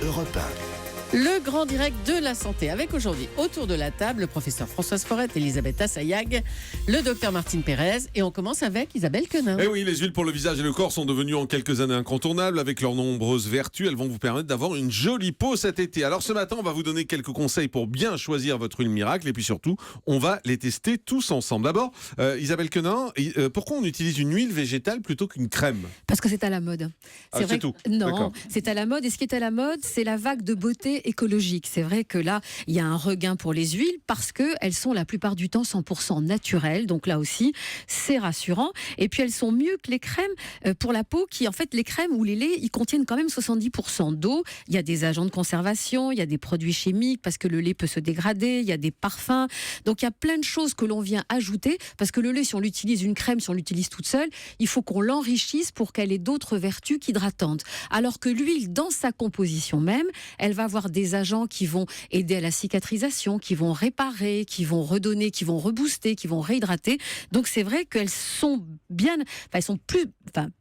Europe 1. Le grand direct de la santé avec aujourd'hui autour de la table le professeur Françoise Forette, Elisabeth Assayag, le docteur Martine Pérez et on commence avec Isabelle Quenin. Eh oui, les huiles pour le visage et le corps sont devenues en quelques années incontournables. Avec leurs nombreuses vertus, elles vont vous permettre d'avoir une jolie peau cet été. Alors ce matin, on va vous donner quelques conseils pour bien choisir votre huile miracle et puis surtout, on va les tester tous ensemble. D'abord, Isabelle Quenin, pourquoi on utilise une huile végétale plutôt qu'une crème ? Parce que c'est à la mode. C'est tout. Non, D'accord. c'est à la mode. Et ce qui est à la mode, c'est la vague de beauté écologique. C'est vrai que là, il y a un regain pour les huiles parce qu'elles sont la plupart du temps 100% naturelles. Donc là aussi, c'est rassurant. Et puis elles sont mieux que les crèmes pour la peau qui, en fait, les crèmes ou les laits, ils contiennent quand même 70% d'eau. Il y a des agents de conservation, il y a des produits chimiques parce que le lait peut se dégrader, il y a des parfums. Donc il y a plein de choses que l'on vient ajouter parce que le lait, si on l'utilise une crème, si on l'utilise toute seule, il faut qu'on l'enrichisse pour qu'elle ait d'autres vertus qu'hydratantes. Alors que l'huile, dans sa composition même, elle va avoir des agents qui vont aider à la cicatrisation, qui vont réparer, qui vont redonner, qui vont rebooster, qui vont réhydrater. Donc c'est vrai qu'elles sont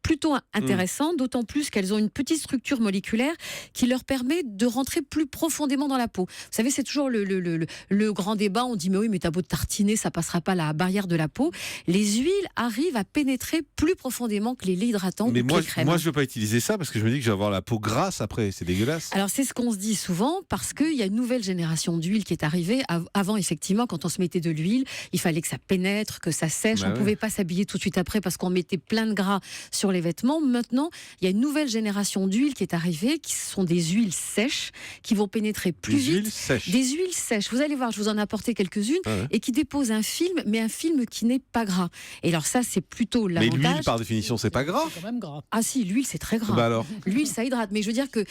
plutôt intéressantes, d'autant plus qu'elles ont une petite structure moléculaire qui leur permet de rentrer plus profondément dans la peau. Vous savez, c'est toujours le grand débat. On dit mais oui, mais t'as beau tartiner, ça passera pas la barrière de la peau. Les huiles arrivent à pénétrer plus profondément que les laits hydratants ou que les crèmes. Moi, je ne veux pas utiliser ça parce que je me dis que je vais avoir la peau grasse après. C'est dégueulasse. Alors c'est ce qu'on se dit souvent parce qu'il y a une nouvelle génération d'huile qui est arrivée. Avant, effectivement, quand on se mettait de l'huile, il fallait que ça pénètre, que ça sèche. On ne pouvait pas s'habiller tout de suite après parce qu'on mettait plein de gras sur les vêtements. Maintenant, il y a une nouvelle génération d'huile qui est arrivée, qui sont des huiles sèches, qui vont pénétrer plus vite. Des huiles sèches. Vous allez voir, je vous en ai apporté quelques-unes et qui déposent un film, mais un film qui n'est pas gras. Et alors ça, c'est plutôt l'avantage. Mais l'huile, par définition, c'est pas gras. C'est quand même gras. Ah si, l'huile, c'est très gras. Bah alors. L'huile, ça hydrate. Mais je veux dire que,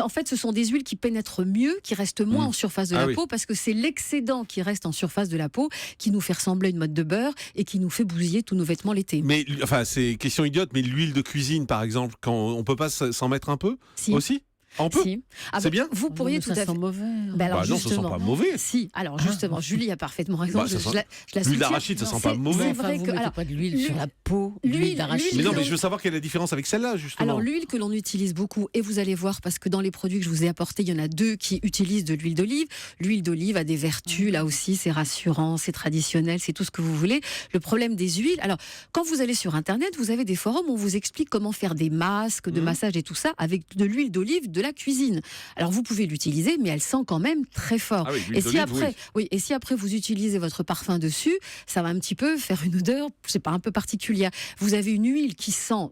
en fait, ce sont des huiles qui pénètrent mieux, qui restent moins en surface de la peau, parce que c'est l'excédent qui reste en surface de la peau qui nous fait ressembler à une motte de beurre et qui nous fait bousiller tous nos vêtements l'été. Mais enfin, c'est question idiote, mais l'huile de cuisine, par exemple, quand on peut pas s'en mettre un peu aussi ? On peut. Si. C'est bien. Vous pourriez tout à fait. Ça sent mauvais. Alors non, ça sent pas mauvais. Si. Alors justement, Julie a parfaitement raison. Je la l'huile soutiens. d'arachide, ça sent pas mauvais. C'est vrai vous que mettez pas de l'huile sur la peau. L'huile d'arachide. Mais non, mais je veux savoir quelle est la différence avec celle-là, justement. Alors l'huile que l'on utilise beaucoup, et vous allez voir, parce que dans les produits que je vous ai apportés, il y en a 2 qui utilisent de l'huile d'olive. L'huile d'olive a des vertus, là aussi, c'est rassurant, c'est traditionnel, c'est tout ce que vous voulez. Le problème des huiles, alors quand vous allez sur Internet, vous avez des forums où on vous explique comment faire des masques, de massage et tout ça avec de l'huile d'olive de la cuisine. Alors vous pouvez l'utiliser, mais elle sent quand même très fort. Ah oui, et si après vous utilisez votre parfum dessus, ça va un petit peu faire une odeur, je sais pas, un peu particulière. Vous avez une huile qui sent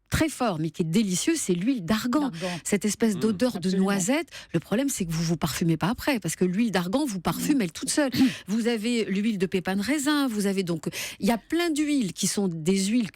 très fort, mais qui est délicieuse, c'est l'huile d'argan. Cette espèce d'odeur de noisette. Le problème, c'est que vous vous parfumez pas après, parce que l'huile d'argan vous parfume elle toute seule. Vous avez l'huile de pépins de raisin. Vous avez donc, il y a plein d'huiles qui sont des huiles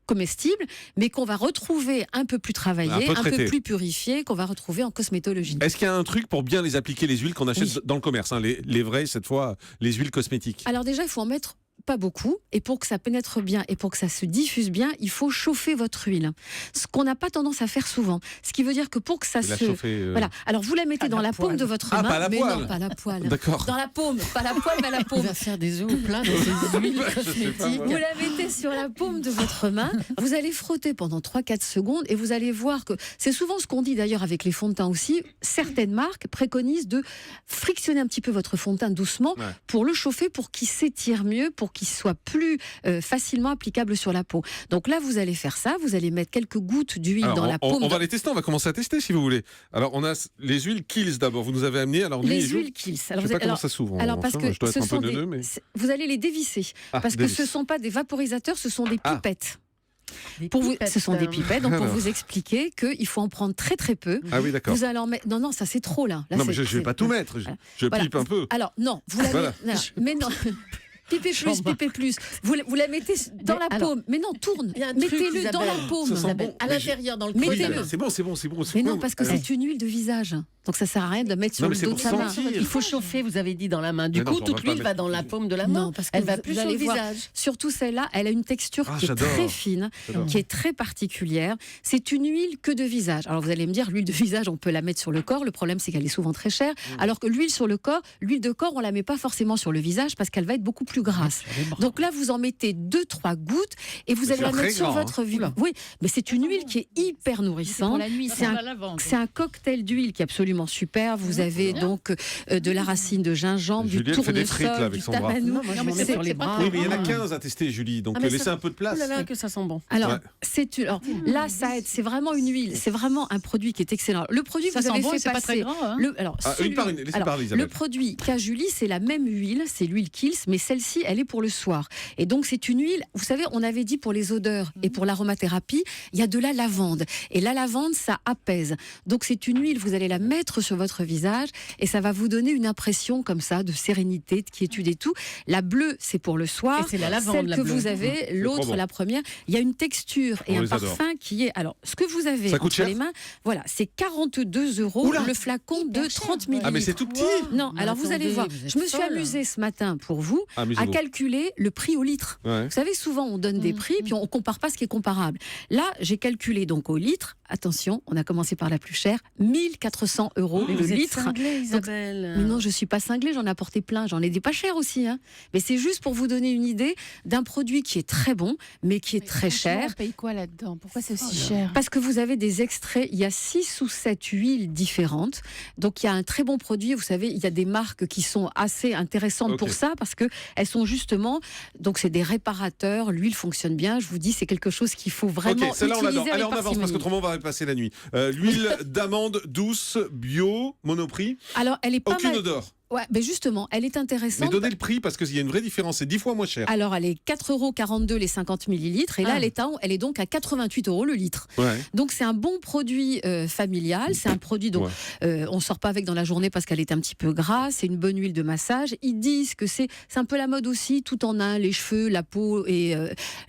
comestibles, mais qu'on va retrouver un peu plus travaillées, un peu plus purifiées, qu'on va retrouver en cosmétologie. Est-ce qu'il y a un truc pour bien les appliquer, les huiles qu'on achète dans le commerce, les vraies, cette fois, les huiles cosmétiques ? Alors déjà, il faut en mettre pas beaucoup, et pour que ça pénètre bien et pour que ça se diffuse bien, il faut chauffer votre huile. Ce qu'on n'a pas tendance à faire souvent. Ce qui veut dire que pour que ça Voilà. Alors vous la mettez dans la paume de votre main. Pas la mais poêle. non, pas la poêle. D'accord. Dans la paume, pas la poêle, mais la paume. Il va faire des œufs plein de ces huiles cosmétiques. Vous la mettez sur la paume de votre main, vous allez frotter pendant 3-4 secondes et vous allez voir que c'est souvent ce qu'on dit d'ailleurs avec les fonds de teint aussi. Certaines marques préconisent de frictionner un petit peu votre fond de teint doucement pour le chauffer, pour qu'il s'étire mieux, pour qu'il soit plus facilement applicable sur la peau. Donc là, vous allez faire ça, vous allez mettre quelques gouttes d'huile dans la paume. On va les tester, on va commencer à tester si vous voulez. Alors on a les huiles Kiehl's d'abord, vous nous avez amené. Alors les huiles Kiehl's. Je ne sais pas comment ça s'ouvre. Alors parce que je dois être un peu neuneux, mais... vous allez les dévisser. Parce que ce ne sont pas des vaporisateurs, ce sont des pipettes. Ce sont des pipettes, donc pour vous expliquer qu'il faut en prendre très très peu. Ah oui, d'accord. Vous allez en mettre... Non, ça c'est trop là. Non, mais je ne vais pas tout mettre, je pipe un peu. Alors non, vous l'avez... Mais non. Pipez plus. Vous la mettez dans la paume. Mais non, tourne. Mettez-le dans la paume. À l'intérieur, dans le Mettez-le. C'est bon. Mais non, parce que c'est une huile de visage. Donc ça sert à rien de mettre sur Non, le mais c'est dos de pour sa main. sentir. Il faut chauffer, vous avez dit, dans la main. Du Mais non, coup, on va toute pas l'huile mettre va dans la paume de la main. Non, parce que Elle va vous plus sur allez le voir. visage. Surtout celle-là, elle a une texture qui est j'adore. très fine, J'adore. qui est très particulière. C'est une huile que de visage. Alors vous allez me dire, l'huile de visage, on peut la mettre sur le corps. Le problème, c'est qu'elle est souvent très chère. Alors que l'huile sur le corps, l'huile de corps, on la met pas forcément sur le visage parce qu'elle va être beaucoup plus grasse. Donc là, vous en mettez 2-3 gouttes et vous Mais allez la c'est mettre très sur grand, votre visage. Oui, mais c'est une huile qui est hyper nourrissante. C'est un cocktail d'huile qui est absolument super. Vous avez donc de la racine de gingembre, du Juliette fait des frites, là, tournesol, avec du son bras. tabanou. Non, moi, je m'en mets sur les bras. Oui, mais il y en a 15 à tester, Julie, donc Ah, mais laissez ça- un peu de place. Oh là là, que ça sent bon. Alors, Ouais. alors, là, ça aide. C'est vraiment une huile. C'est vraiment un produit qui est excellent. Le produit que Ça vous sent avez bon fait et c'est pas très passer. gras, hein. Alors, Ah, une par une, laissez parler, Isabelle. le produit qu'a Julie, c'est la même huile, c'est l'huile Kiehl's, mais celle-ci, elle est pour le soir. Et donc, c'est une huile, vous savez, on avait dit pour les odeurs et pour l'aromathérapie, il y a de la lavande. Et la lavande, ça apaise. Donc, c'est une huile, vous allez la mettre sur votre visage et ça va vous donner une impression comme ça de sérénité, de quiétude et tout. La bleue, c'est pour le soir. Et c'est la lavande, Celle la que bleue. vous avez, trop l'autre, bon. la première, il y a une texture et On un les adore. parfum qui est. Alors, ce que vous avez Ça coûte entre cher les mains, voilà, c'est 42 €, Oula. le flacon de 30 ml. Ah, mais c'est tout petit. Non, Mais alors vous allez attendez, voir. vous êtes Je me suis folle. amusée ce matin pour vous à Amusez-vous. calculer le prix au litre. Ouais. Vous savez, souvent on donne des prix puis on compare pas ce qui est comparable. Là, j'ai calculé donc au litre. Attention, on a commencé par la plus chère, 1400 € Mais le vous êtes litre. cinglée, Isabelle. Mais non, je suis pas cinglée, j'en ai apporté plein, j'en ai des pas chers aussi. Hein. Mais c'est juste pour vous donner une idée d'un produit qui est très bon, mais qui est très cher. On paye quoi là-dedans? Pourquoi c'est aussi cher? Parce que vous avez des extraits, il y a 6 ou 7 huiles différentes. Donc il y a un très bon produit. Vous savez, il y a des marques qui sont assez intéressantes Ok. pour ça parce que elles sont justement, donc c'est des réparateurs. L'huile fonctionne bien. Je vous dis, c'est quelque chose qu'il faut vraiment Ok, celle-là on l'adore. utiliser Allez, avec on avance parce parcimonie. qu'autrement on va passer la nuit. L'huile d'amande douce, bio, monoprix, Alors elle est pas aucune mal. odeur. Ouais, mais justement, elle est Mais intéressante. donnez le prix parce qu'il y a une vraie différence, c'est 10 fois moins cher. Alors elle est 4,42 € les 50 millilitres et là Ah. elle est donc à 88 € le litre. Ouais. Donc c'est un bon produit familial, c'est un produit dont on sort pas avec dans la journée parce qu'elle est un petit peu grasse, c'est une bonne huile de massage. Ils disent que c'est un peu la mode aussi, tout en un, les cheveux, la peau et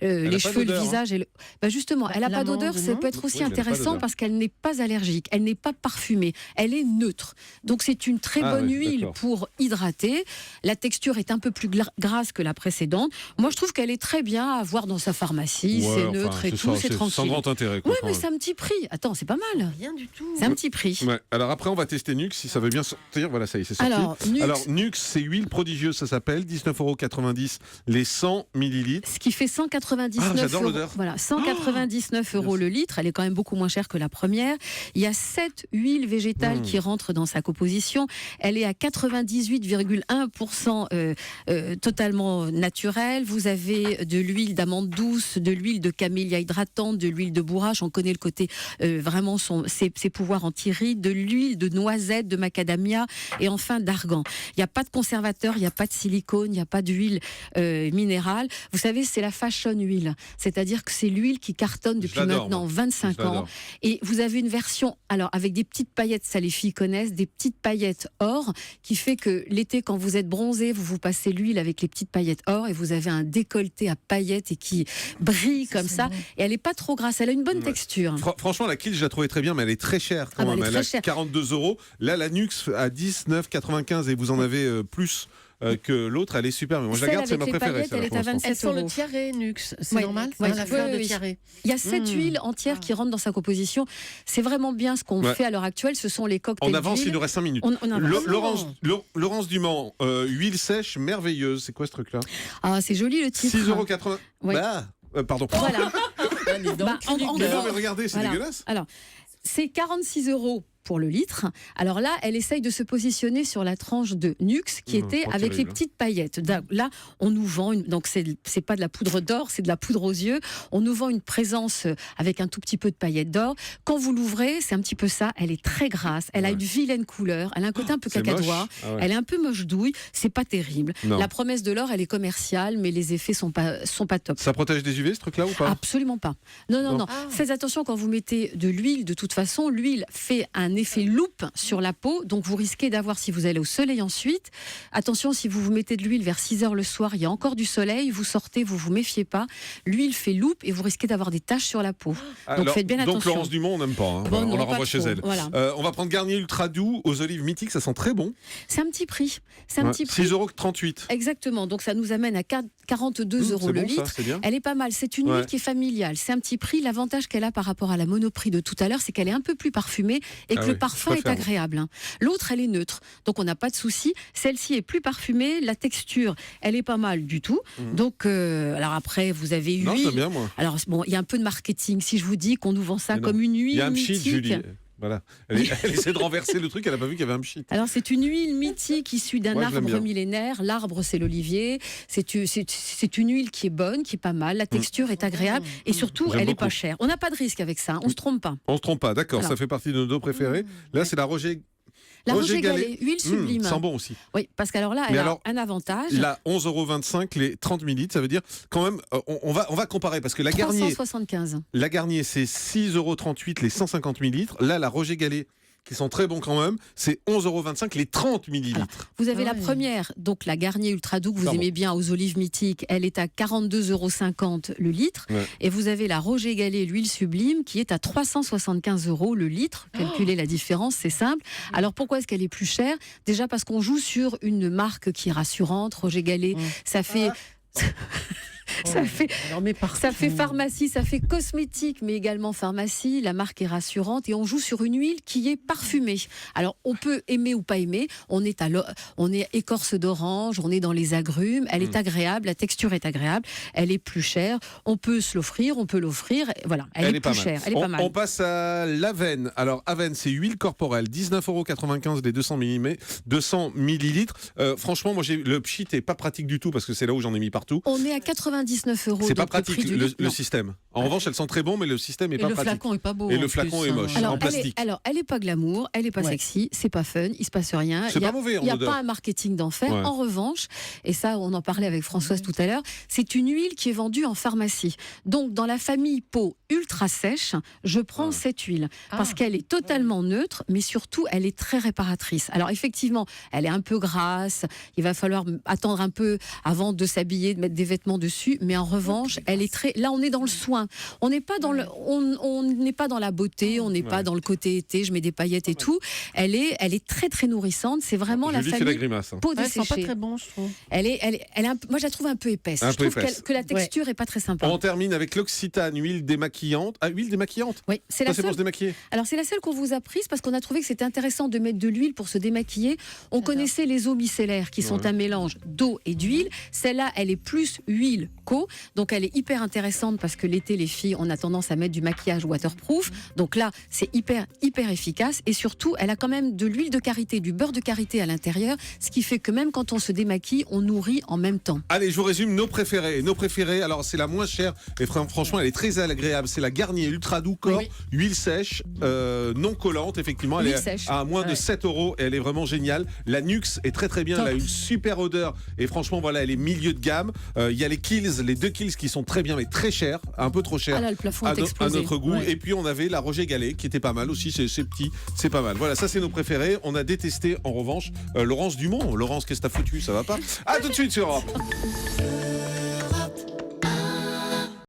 les pas cheveux, le d'odeur, visage. Et bah justement, elle n'a pas L'amande, d'odeur, ça non peut être aussi Oui, mais elle a pas intéressant d'odeur. parce qu'elle n'est pas allergique, elle n'est pas parfumée, elle est neutre. Donc c'est une très Ah bonne ouais, huile d'accord. pour hydrater. La texture est un peu plus grasse que la précédente. Moi je trouve qu'elle est très bien à avoir dans sa pharmacie, Ouais, c'est enfin, neutre et c'est tout, ça, c'est sans tranquille. grand intérêt. quoi, Oui, quand mais même. c'est un petit prix. Attends, c'est pas mal. Rien du tout. C'est un petit prix. Ouais. Alors après, on va tester Nux si ça veut bien sortir. Voilà, ça y est, c'est sorti. Alors, Nux, Alors, Nux, c'est huile prodigieuse, ça s'appelle 19,90 € les 100 millilitres. ce qui fait 199 Ah, j'adore euros. l'odeur. Voilà, 199 € le litre. Elle est quand même beaucoup moins chère que la première. Il y a 7 huiles végétales qui rentrent dans sa composition. Elle est à 98,1% totalement naturelle. Vous avez de l'huile d'amande douce, de l'huile de camélia hydratante, de l'huile de bourrache. On connaît le côté vraiment ses pouvoirs anti-rides, de l'huile de noisette, de macadamia et enfin d'argan. Il n'y a pas de conservateur, il n'y a pas de silicone, il n'y a pas d'huile minérale. Vous savez, c'est la fashion huile. C'est-à-dire que c'est l'huile qui cartonne depuis l'adore, maintenant moi. 25 Je ans. l'adore. Et vous avez une version, alors avec des petites paillettes, ça les filles connaissent, des petites paillettes or, qui fait que l'été, quand vous êtes bronzé, vous vous passez l'huile avec les petites paillettes or et vous avez un décolleté à paillettes et qui brille comme ça. Et elle n'est pas trop grasse, elle a une bonne Ouais. texture. Franchement, la Kiel, je la trouvais très bien, mais elle est très chère quand Ah bah, même. elle est Elle très a chère. 42 €. Là, la Nux à 19,95 et vous en avez plus que l'autre. Elle est super. Mais moi, je la Celle garde, c'est ma avec les préférée. paillettes, elle celle-là, est à pour l'instant. 27 Elle sent le €. tiaré Nux, c'est Ouais, normal ouais, la fleur de oui. tiaré. Il y a 7 Mmh. huiles entières qui rentrent dans sa composition. C'est vraiment bien ce qu'on Ouais. fait à l'heure actuelle. Ce sont les cocktails On avance, il d'huile. nous reste 5 minutes. On avance. Laurence Dumont, huile sèche merveilleuse. C'est quoi ce truc-là? Ah, c'est joli le titre. 6,80 €. Ouais. Bah, pardon. Voilà. Ah, dis donc, Bah, en Mais gros, non, mais regardez, c'est voilà. dégueulasse. Alors, c'est 46 € pour le litre. Alors là, elle essaye de se positionner sur la tranche de Nux qui Mmh, était pas avec les terrible. petites paillettes. Là, on nous vend donc c'est pas de la poudre d'or, c'est de la poudre aux yeux. On nous vend une présence avec un tout petit peu de paillettes d'or. Quand vous l'ouvrez, c'est un petit peu ça. Elle est très grasse. Elle a Ouais. une vilaine couleur. Elle a un côté un peu C'est cacadois. moche. Ah ouais. Elle est un peu moche douille. C'est pas terrible. Non. La promesse de l'or, elle est commerciale, mais les effets sont pas top. Ça protège des UV ce truc-là ou pas? Absolument pas. Non, non, Non. non. Ah. Faites attention quand vous mettez de l'huile. De toute façon, l'huile fait un un effet loupe sur la peau. Donc vous risquez d'avoir, si vous allez au soleil ensuite, attention, si vous vous mettez de l'huile vers 6 heures le soir, il y a encore du soleil, vous sortez, vous vous méfiez pas, l'huile fait loupe et vous risquez d'avoir des taches sur la peau. Donc faites bien attention. Donc Laurence Dumont, on n'aime pas. Bon, on non, la pas renvoie chez trop. elle. Voilà. On va prendre Garnier Ultra Doux aux olives mythiques, ça sent très bon. C'est un petit prix. C'est un petit prix. 6,38 €. Exactement. Donc ça nous amène à 42 euros le litre. C'est bien. Elle est pas mal. C'est une huile qui est familiale. C'est un petit prix. L'avantage qu'elle a par rapport à la Monoprix de tout à l'heure, c'est qu'elle est un peu plus parfumée et que le parfum est agréable. L'autre, elle est neutre. Donc on n'a pas de souci. Celle-ci est plus parfumée. La texture, elle est pas mal du tout. Donc, alors après, vous avez huile. Non, c'est bien, moi. Alors bon, il y a un peu de marketing. Si je vous dis qu'on nous vend ça comme une huile Il y a un mythique. pchit, Julie. Voilà. Elle essaie de renverser le truc, elle n'a pas vu qu'il y avait un pchit. Alors c'est une huile mythique issue d'un arbre millénaire. L'arbre, c'est l'olivier. C'est une huile qui est bonne, qui est pas mal. La texture est agréable et surtout, elle n'est pas chère. On n'a pas de risque avec ça, on ne se trompe pas. On se trompe pas, d'accord, ça fait partie de nos deux préférés. Là, c'est la Roger. La Roger Gallet, huile sublime. Sent bon aussi. Oui, parce qu'alors là, elle a un avantage. Il a 11,25 € les 30 ml, ça veut dire quand même, on va comparer parce que la Garnier. 375. La Garnier, c'est 6,38 € les 150 ml. Là, la Roger Gallet, qui sont très bons quand même, c'est 11,25 € les 30 ml. Alors, vous avez la première, donc la Garnier Ultra Doux que vous aimez bien aux olives mythiques, elle est à 42,50 € le litre. Ouais. Et vous avez la Roger Gallet, l'huile sublime, qui est à 375 € le litre. Calculez la différence, c'est simple. Alors pourquoi est-ce qu'elle est plus chère? Déjà parce qu'on joue sur une marque qui est rassurante. Roger Gallet, ça fait... Ça fait pharmacie, ça fait cosmétique, mais également pharmacie. La marque est rassurante et on joue sur une huile qui est parfumée. Alors, on peut aimer ou pas aimer. On est écorce d'orange, on est dans les agrumes. Elle est agréable, la texture est agréable. Elle est plus chère. On peut se l'offrir, on peut l'offrir. Voilà, elle est plus chère. Elle est pas mal. On passe à l'Avène. Alors, Avène, c'est huile corporelle, 19,95 € les 200 millilitres. Franchement, moi, le pchit n'est pas pratique du tout parce que c'est là où j'en ai mis partout. On est à 99 €. C'est pas pratique le système. En revanche, elles sont très bons, mais le système est pas pratique. Et le flacon est pas beau. Et le flacon est moche, en plastique. Elle est pas glamour, elle est pas sexy, c'est pas fun, il se passe rien. C'est pas mauvais. Il n'y a pas un marketing d'enfer. En revanche, et ça, on en parlait avec Françoise tout à l'heure, c'est une huile qui est vendue en pharmacie. Donc, dans la famille peau ultra sèche, je prends cette huile parce qu'elle est totalement neutre, mais surtout, elle est très réparatrice. Alors, effectivement, elle est un peu grasse. Il va falloir attendre un peu avant de s'habiller, de mettre des vêtements dessus. Mais en revanche, elle est très. Là, on est dans le soin. On n'est pas dans on n'est pas dans la beauté. On n'est pas dans le côté été. Je mets des paillettes et tout. Elle est très très nourrissante. C'est vraiment la famille. Fait la grimace. Peau Elle desséchée. sent pas très bon, je trouve. Moi, je la trouve un peu épaisse. Je trouve que la texture est pas très sympa. On termine avec l'Occitane, huile démaquillante. Ah, huile démaquillante. Oui, c'est la seule. Pour se démaquiller. Alors c'est la seule qu'on vous a prise parce qu'on a trouvé que c'était intéressant de mettre de l'huile pour se démaquiller. On connaissait les eaux micellaires qui sont un mélange d'eau et d'huile. Celle-là, elle est plus huile qu'eau. Donc elle est hyper intéressante parce que l'été, les filles, on a tendance à mettre du maquillage waterproof. Donc là, c'est hyper efficace. Et surtout, elle a quand même de l'huile de karité, du beurre de karité à l'intérieur, ce qui fait que même quand on se démaquille, on nourrit en même temps. Allez, je vous résume nos préférés. Alors c'est la moins chère et franchement, elle est très agréable. C'est la Garnier Ultra Doux Corps, huile sèche, non collante. Effectivement, elle est à moins de 7 € et elle est vraiment géniale. La Nuxe est très très bien. Elle a une super odeur et franchement, voilà, elle est milieu de gamme. Il y a les Kills, les 2 Kills qui sont très bien mais très chers, un peu trop chers le plafond est explosé. à notre goût. Et puis on avait la Roger Gallet qui était pas mal aussi. C'est petit, c'est pas mal. Voilà, ça c'est nos préférés. On a détesté en revanche Laurence Dumont. Laurence, qu'est-ce que t'as foutu? Ça va pas? À tout de suite sur Europe.